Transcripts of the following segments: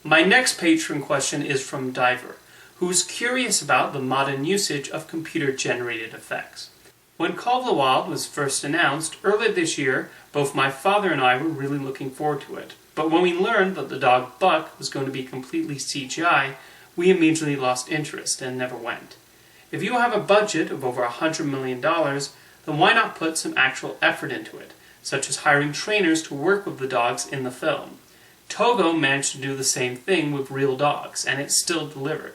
My next patron question is from Diver, who's curious about the modern usage of computer-generated effects. When Call of the Wild was first announced earlier this year, both my father and I were really looking forward to it. But when we learned that the dog Buck was going to be completely CGI, we immediately lost interest and never went. If you have a budget of over $100 million, then why not put some actual effort into it, such as hiring trainers to work with the dogs in the film? Togo managed to do the same thing with real dogs, and it still delivered.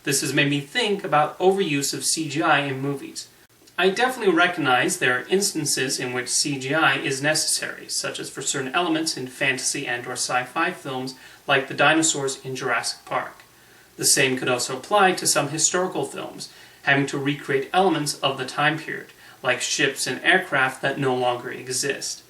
This has made me think about overuse of CGI in movies. I definitely recognize there are instances in which CGI is necessary, such as for certain elements in fantasy and/or sci-fi films like the dinosaurs in Jurassic Park. The same could also apply to some historical films, having to recreate elements of the time period, like ships and aircraft that no longer exist.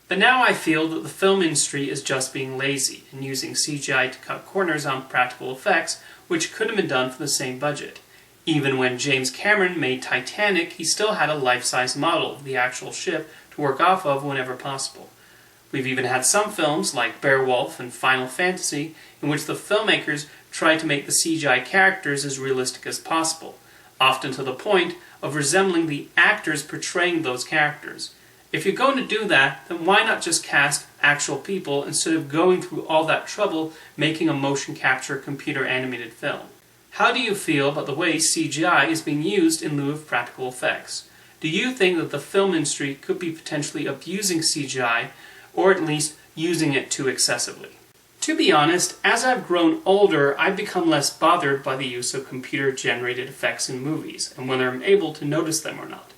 But now I feel that the film industry is just being lazy and using CGI to cut corners on practical effects, which could have been done for the same budget. Even when James Cameron made Titanic, he still had a life-size model of the actual ship to work off of whenever possible. We've even had some films, like Beowulf and Final Fantasy, in which the filmmakers tried to make the CGI characters as realistic as possible, often to the point of resembling the actors portraying those characters. If you're going to do that, then why not just cast actual people instead of going through all that trouble making a motion capture computer animated film? How do you feel about the way CGI is being used in lieu of practical effects? Do you think that the film industry could be potentially abusing CGI, or at least using it too excessively? To be honest, as I've grown older, I've become less bothered by the use of computer-generated effects in movies, and whether I'm able to notice them or not.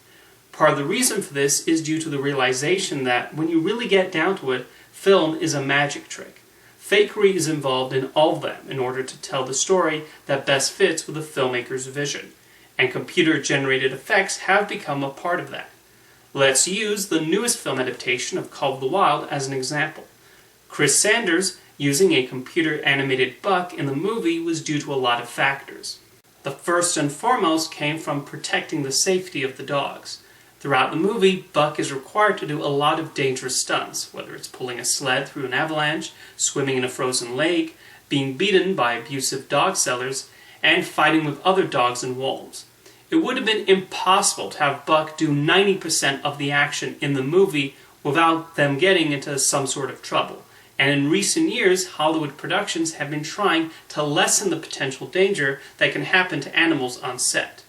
Part of the reason for this is due to the realization that, when you really get down to it, film is a magic trick. Fakery is involved in all of them in order to tell the story that best fits with the filmmaker's vision, and computer-generated effects have become a part of that. Let's use the newest film adaptation of Call of the Wild as an example. Chris Sanders using a computer-animated Buck in the movie was due to a lot of factors. The first and foremost came from protecting the safety of the dogs. Throughout the movie, Buck is required to do a lot of dangerous stunts, whether it's pulling a sled through an avalanche, swimming in a frozen lake, being beaten by abusive dog sellers, and fighting with other dogs and wolves. It would have been impossible to have Buck do 90% of the action in the movie without them getting into some sort of trouble. And in recent years, Hollywood productions have been trying to lessen the potential danger that can happen to animals on set.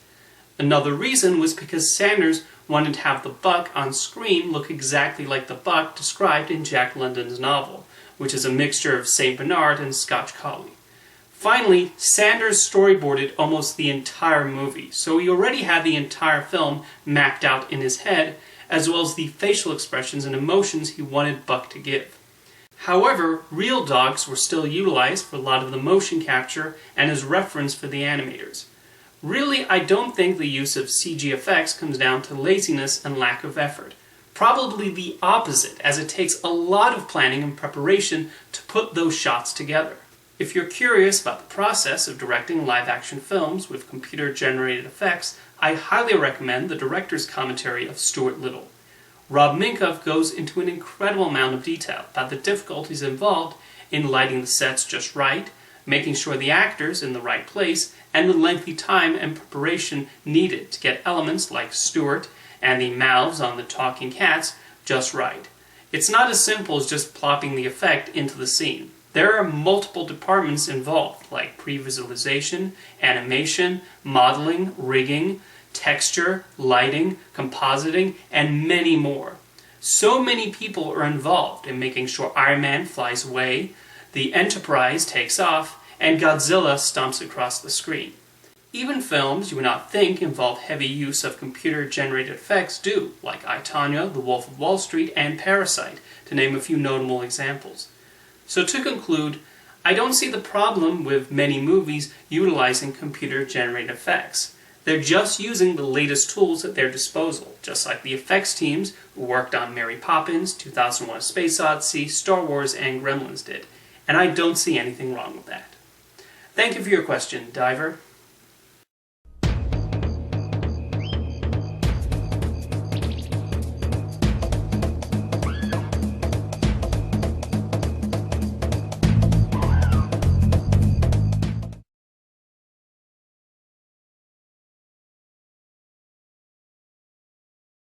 Another reason was because Sanders wanted to have the Buck on screen look exactly like the Buck described in Jack London's novel, which is a mixture of St. Bernard and Scotch Collie. Finally, Sanders storyboarded almost the entire movie, so he already had the entire film mapped out in his head, as well as the facial expressions and emotions he wanted Buck to give. However, real dogs were still utilized for a lot of the motion capture and as reference for the animators. Really, I don't think the use of CG effects comes down to laziness and lack of effort. Probably the opposite, as it takes a lot of planning and preparation to put those shots together. If you're curious about the process of directing live-action films with computer-generated effects, I highly recommend the director's commentary of Stuart Little. Rob Minkoff goes into an incredible amount of detail about the difficulties involved in lighting the sets just right, making sure the actors in the right place, and the lengthy time and preparation needed to get elements like Stuart and the mouths on the talking cats just right. It's not as simple as just plopping the effect into the scene. There are multiple departments involved, like pre-visualization, animation, modeling, rigging, texture, lighting, compositing, and many more. So many people are involved in making sure Iron Man flies away, the Enterprise takes off, and Godzilla stomps across the screen. Even films you would not think involve heavy use of computer-generated effects do, like I, Tonya, The Wolf of Wall Street, and Parasite, to name a few notable examples. So to conclude, I don't see the problem with many movies utilizing computer-generated effects. They're just using the latest tools at their disposal, just like the effects teams who worked on Mary Poppins, 2001: A Space Odyssey, Star Wars, and Gremlins did. And I don't see anything wrong with that. Thank you for your question, Diver.